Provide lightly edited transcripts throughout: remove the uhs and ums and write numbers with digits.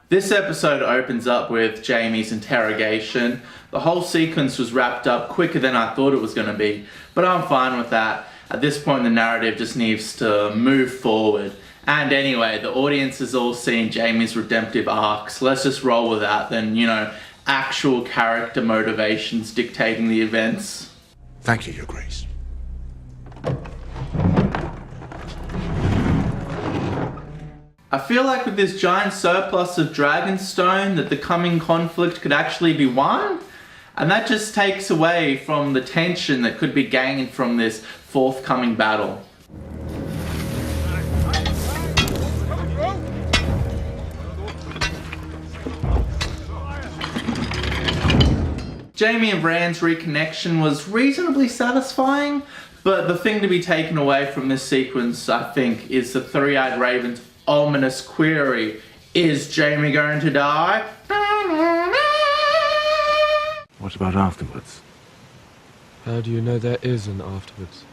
This episode opens up with Jaime's interrogation. The whole sequence was wrapped up quicker than I thought it was going to be, but I'm fine with that. At this point the narrative just needs to move forward. And anyway, the audience has all seen Jaime's redemptive arc, so let's just roll with that then, actual character motivations dictating the events. Thank you, Your Grace. I feel like with this giant surplus of Dragonstone that the coming conflict could actually be won, and that just takes away from the tension that could be gained from this forthcoming battle. Jaime and Rand's reconnection was reasonably satisfying, but the thing to be taken away from this sequence, I think, is the Three-Eyed Raven's ominous query. Is Jaime going to die? What about afterwards? How do you know there is an afterwards?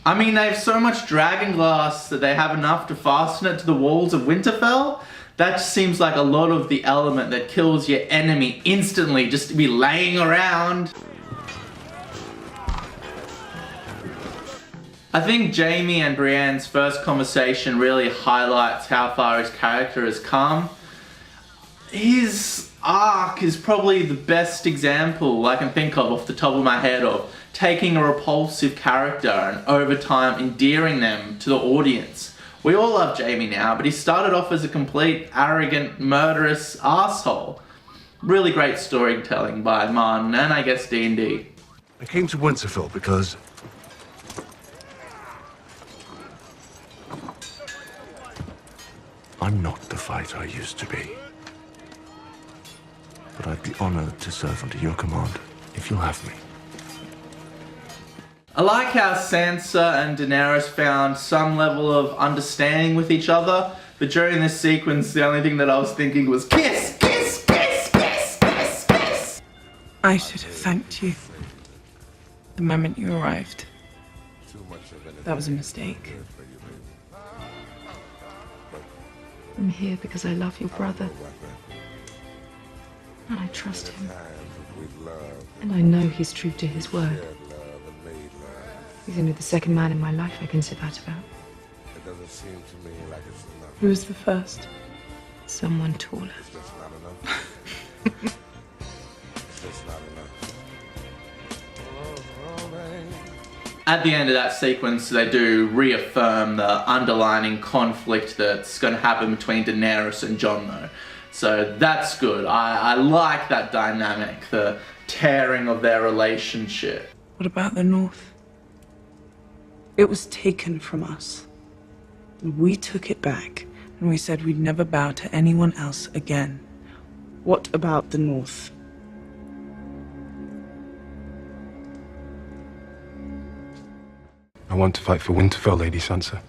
I mean, they have so much dragon glass that they have enough to fasten it to the walls of Winterfell. That just seems like a lot of the element that kills your enemy instantly just to be laying around. I think Jaime and Brienne's first conversation really highlights how far his character has come. His arc is probably the best example I can think of off the top of my head of taking a repulsive character and over time endearing them to the audience. We all love Jaime now, but he started off as a complete, arrogant, murderous asshole. Really great storytelling by Martin and I guess D&D. I came to Winterfell because I'm not the fighter I used to be. But I'd be honored to serve under your command, if you'll have me. I like how Sansa and Daenerys found some level of understanding with each other, but during this sequence the only thing that I was thinking was kiss, kiss, kiss, kiss, kiss, kiss! I should have thanked you the moment you arrived. That was a mistake. I'm here because I love your brother. And I trust him. And I know he's true to his word. He's only the second man in my life I can say that about. Who was the first? Someone taller. At the end of that sequence, they do reaffirm the underlining conflict that's going to happen between Daenerys and Jon, though. So that's good. I like that dynamic, the tearing of their relationship. What about the North? It was taken from us. We took it back, and we said we'd never bow to anyone else again. What about the North? I want to fight for Winterfell, Lady Sansa.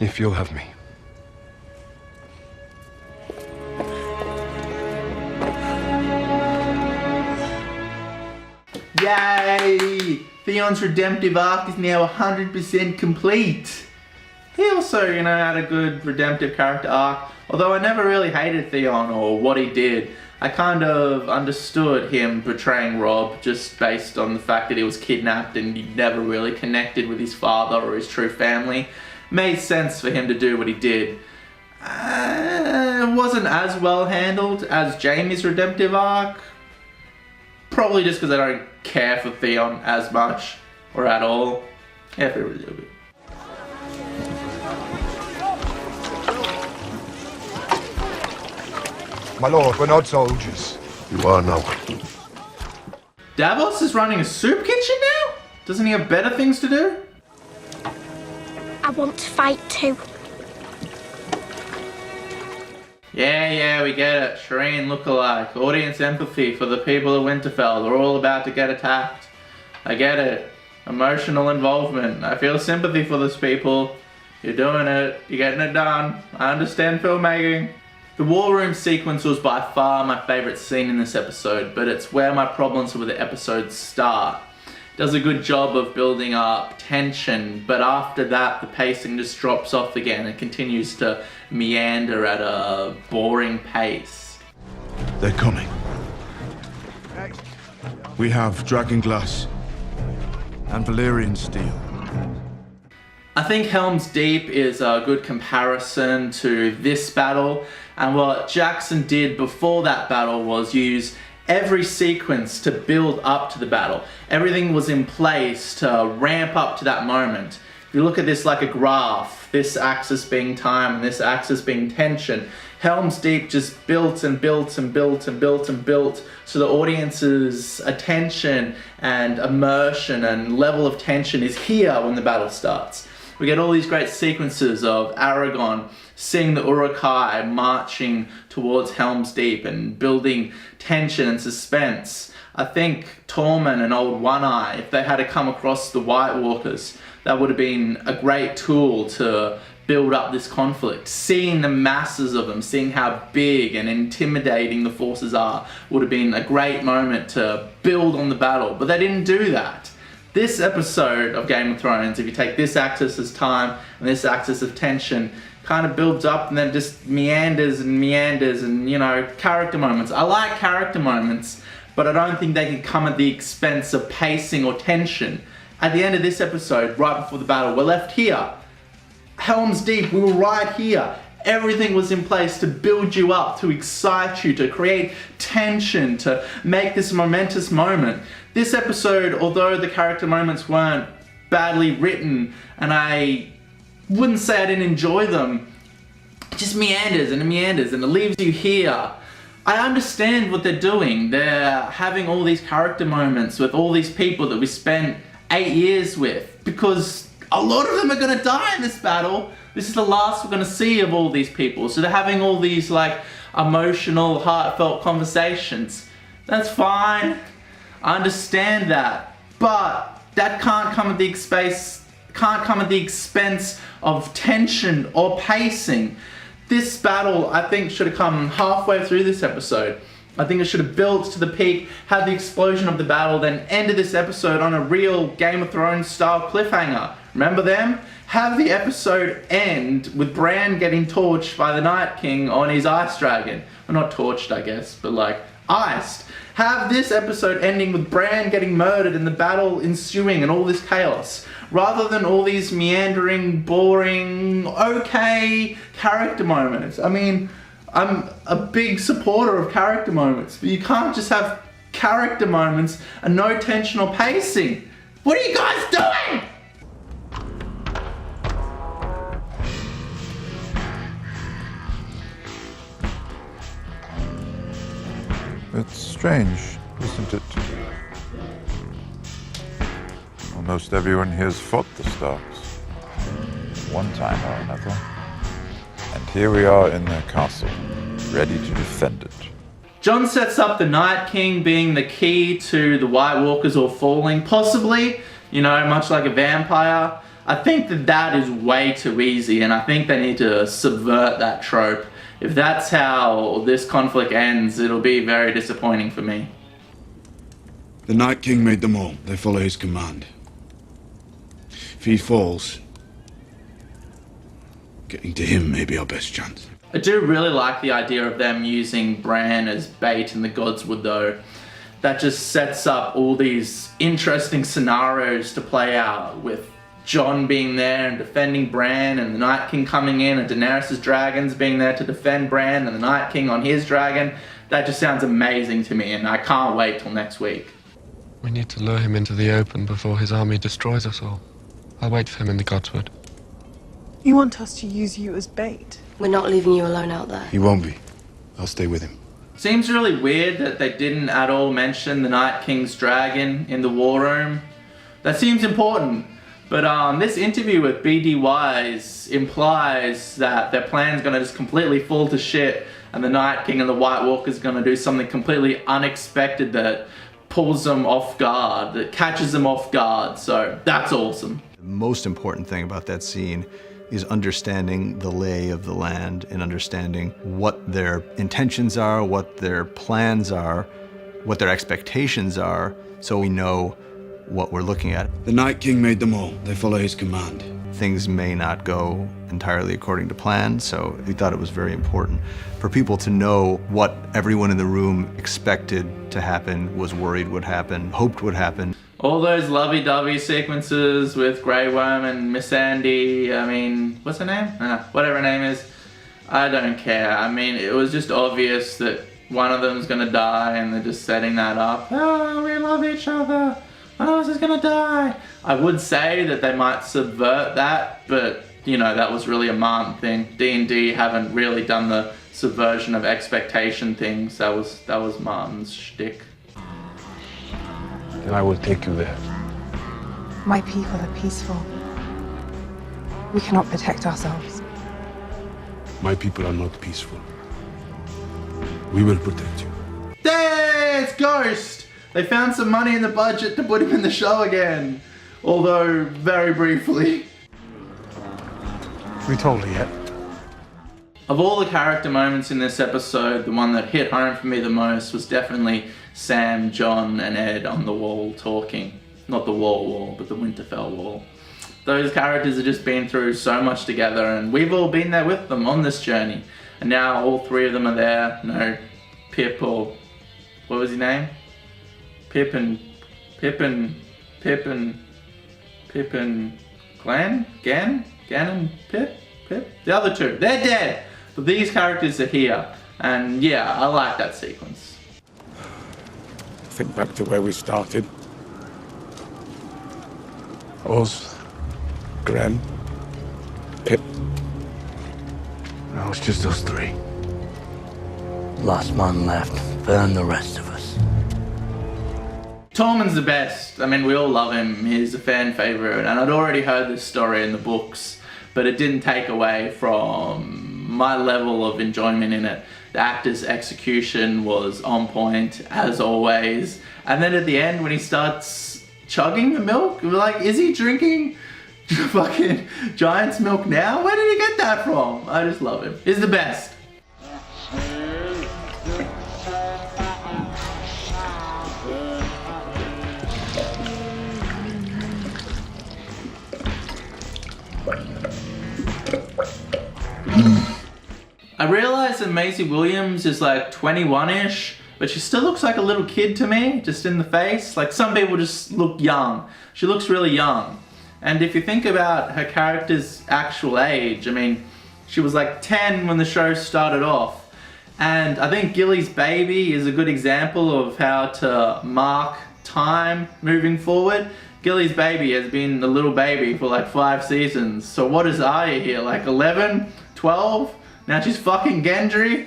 If you'll have me. Yay! Theon's redemptive arc is now 100% complete. He also, had a good redemptive character arc. Although I never really hated Theon or what he did. I kind of understood him portraying Robb just based on the fact that he was kidnapped and he never really connected with his father or his true family. Made sense for him to do what he did. It wasn't as well handled as Jaime's redemptive arc. Probably just because I don't care for Theon as much or at all. Yeah, for a little bit. My lord, we're not soldiers. You are now. Davos is running a soup kitchen now? Doesn't he have better things to do? I want to fight too. Yeah, we get it. Shireen lookalike. Audience empathy for the people of Winterfell. They're all about to get attacked. I get it. Emotional involvement. I feel sympathy for those people. You're doing it. You're getting it done. I understand filmmaking. The war room sequence was by far my favourite scene in this episode, but it's where my problems with the episode start. does a good job of building up tension, but after that the pacing just drops off again and continues to meander at a boring pace. They're coming. We have dragon glass and Valyrian steel. I think Helm's Deep is a good comparison to this battle, and what Jackson did before that battle was use every sequence to build up to the battle. Everything was in place to ramp up to that moment. If you look at this like a graph, this axis being time and this axis being tension, Helm's Deep just built and built and built and built and built, so the audience's attention and immersion and level of tension is here when the battle starts. We get all these great sequences of Aragorn seeing the Uruk-hai marching towards Helm's Deep and building tension and suspense. I think Tormund and Old One-Eye, if they had to come across the White Walkers, that would have been a great tool to build up this conflict. Seeing the masses of them, seeing how big and intimidating the forces are, would have been a great moment to build on the battle, but they didn't do that. This episode of Game of Thrones, if you take this axis as time and this axis of tension, kind of builds up and then just meanders and meanders and, you know, character moments. I like character moments, but I don't think they can come at the expense of pacing or tension. At the end of this episode, right before the battle, we're left here. Helm's Deep, we were right here. Everything was in place to build you up, to excite you, to create tension, to make this momentous moment. This episode, although the character moments weren't badly written, and I wouldn't say I didn't enjoy them, it just meanders and it leaves you here. I understand what they're doing. They're having all these character moments with all these people that we spent 8 years with, because a lot of them are going to die in this battle. This is the last we're going to see of all these people. So they're having all these like emotional, heartfelt conversations. That's fine. I understand that. But that can't come at the expense of tension or pacing. This battle, I think, should have come halfway through this episode. I think it should have built to the peak, had the explosion of the battle, then ended this episode on a real Game of Thrones style cliffhanger. Remember them? Have the episode end with Bran getting torched by the Night King on his ice dragon. Well, not torched, I guess, but like iced. Have this episode ending with Bran getting murdered and the battle ensuing and all this chaos, rather than all these meandering, boring, okay character moments. I mean, I'm a big supporter of character moments, but you can't just have character moments and no tension or pacing. What are you guys doing? It's strange, isn't it? Almost everyone here's fought the Starks, one time or another. And here we are in their castle, ready to defend it. Jon sets up the Night King being the key to the White Walkers all falling, possibly, you know, much like a vampire. I think that is way too easy, and I think they need to subvert that trope. If that's how this conflict ends, it'll be very disappointing for me. The Night King made them all. They follow his command. If he falls, getting to him may be our best chance. I do really like the idea of them using Bran as bait in the Godswood though. That just sets up all these interesting scenarios to play out, with Jon being there and defending Bran, and the Night King coming in, and Daenerys' dragons being there to defend Bran, and the Night King on his dragon. That just sounds amazing to me, and I can't wait till next week. We need to lure him into the open before his army destroys us all. I'll wait for him in the Godswood. You want us to use you as bait? We're not leaving you alone out there. He won't be. I'll stay with him. Seems really weird that they didn't at all mention the Night King's dragon in the war room. That seems important. But this interview with B.D. Wise implies that their plan's gonna just completely fall to shit, and the Night King and the White Walker's gonna do something completely unexpected that pulls them off guard, that catches them off guard, so that's awesome. The most important thing about that scene is understanding the lay of the land and understanding what their intentions are, what their plans are, what their expectations are, so we know what we're looking at. The Night King made them all. They follow his command. Things may not go entirely according to plan, so we thought it was very important for people to know what everyone in the room expected to happen, was worried would happen, hoped would happen. All those lovey-dovey sequences with Grey Worm and Miss Andy, I mean, what's her name? Whatever her name is, I don't care. I mean, it was just obvious that one of them's gonna die and they're just setting that up. Oh, we love each other. One of us is gonna die. I would say that they might subvert that, but you know, that was really a Martin thing. D&D haven't really done the subversion of expectation things. That was Martin's shtick. And I will take you there. My people are peaceful. We cannot protect ourselves. My people are not peaceful. We will protect you. Hey, it's Ghost! They found some money in the budget to put him in the show again. Although, very briefly. We told her yet. Of all the character moments in this episode, the one that hit home for me the most was definitely Sam, John, and Ed on the wall talking. Not the wall, but the Winterfell wall. Those characters have just been through so much together, and we've all been there with them on this journey. And now all three of them are there. No, Pip, or what was his name? Pip and Glenn? Gan and Pip? The other two, they're dead. But these characters are here. And yeah, I like that sequence. Think back to where we started. Oz, Gran, Pip. Now it's just us three. Last man left, burn the rest of us. Tormund's the best. I mean, we all love him. He's a fan favorite, and I'd already heard this story in the books, but it didn't take away from my level of enjoyment in it. The actor's execution was on point, as always. And then at the end, when he starts chugging the milk, we're like, is he drinking fucking Giant's milk now? Where did he get that from? I just love him. He's the best. I realize that Maisie Williams is like 21-ish, but she still looks like a little kid to me, just in the face. Like, some people just look young. She looks really young. And if you think about her character's actual age, I mean, she was like 10 when the show started off. And I think Gilly's baby is a good example of how to mark time moving forward. Gilly's baby has been a little baby for like 5 seasons. So what is Arya here, like 11, 12? Now she's fucking Gendry?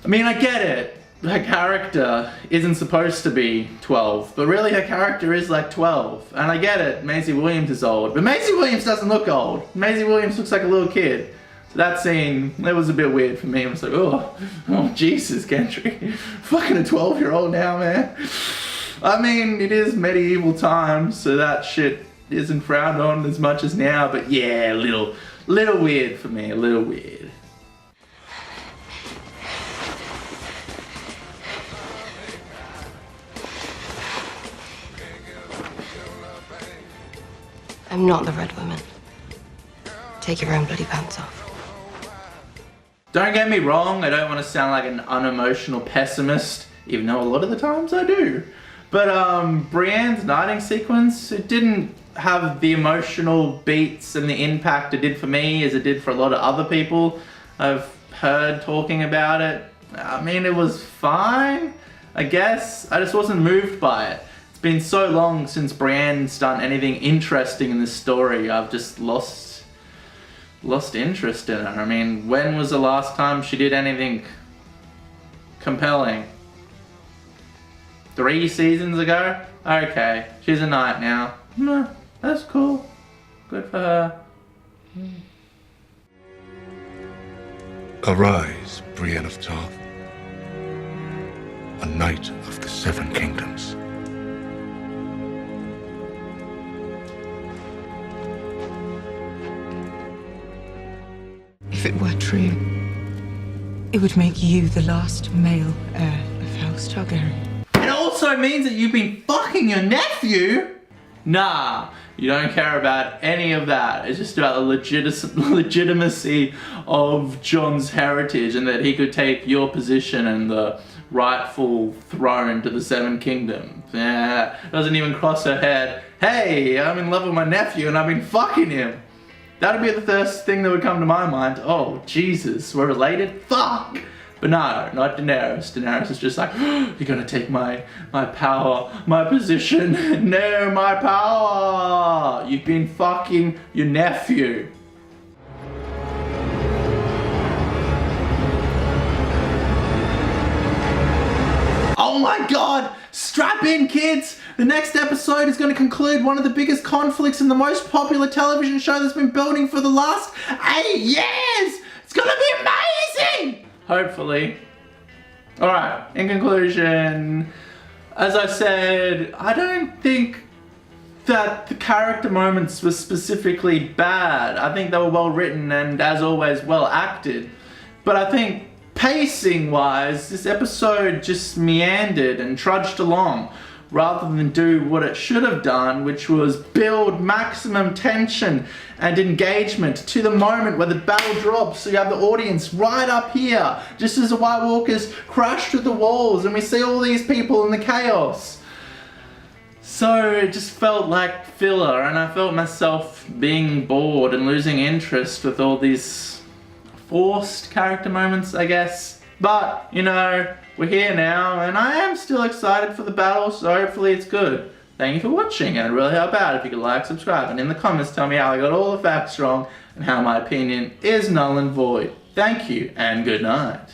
I mean, I get it. Her character isn't supposed to be 12, but really her character is like 12. And I get it, Maisie Williams is old, but Maisie Williams doesn't look old. Maisie Williams looks like a little kid. So that scene, that was a bit weird for me. I was like, oh Jesus, Gendry. Fucking a 12-year-old now, man. I mean, it is medieval times, so that shit isn't frowned on as much as now, but yeah, a little weird for me, a little weird. I'm not the Red Woman. Take your own bloody pants off. Don't get me wrong, I don't want to sound like an unemotional pessimist, even though a lot of the times I do. But Brienne's knighting sequence, it didn't have the emotional beats and the impact it did for me as it did for a lot of other people I've heard talking about it. I mean, it was fine, I guess. I just wasn't moved by it. It's been so long since Brienne's done anything interesting in this story. I've just lost interest in her. I mean, when was the last time she did anything compelling? 3 seasons ago? Okay, she's a knight now. That's cool. Good for her. Arise, Brienne of Tarth, a knight of the 7 kingdoms. If it were true, it would make you the last male heir of House Targaryen. It also means that you've been fucking your nephew? Nah, you don't care about any of that. It's just about the legitimacy of Jon's heritage and that he could take your position and the rightful throne to the Seven Kingdoms. Yeah, doesn't even cross her head. Hey, I'm in love with my nephew and I've been fucking him. That'd be the first thing that would come to my mind. Oh, Jesus, we're related? Fuck! But no, not Daenerys. Daenerys is just like, oh, you're gonna take my power, my position. No, my power! You've been fucking your nephew. Oh my god! Strap in, kids! The next episode is going to conclude one of the biggest conflicts in the most popular television show that's been building for the last 8 years! It's going to be amazing! Hopefully. Alright, in conclusion, as I said, I don't think that the character moments were specifically bad. I think they were well written and, as always, well acted. But I think pacing wise, this episode just meandered and trudged along rather than do what it should have done, which was build maximum tension and engagement to the moment where the battle drops, so you have the audience right up here just as the White Walkers crash through the walls and we see all these people in the chaos. So it just felt like filler, and I felt myself being bored and losing interest with all these forced character moments, I guess. But, you know, we're here now, and I am still excited for the battle, so hopefully it's good. Thank you for watching, and it'd really help out if you could like, subscribe, and in the comments tell me how I got all the facts wrong and how my opinion is null and void. Thank you, and good night.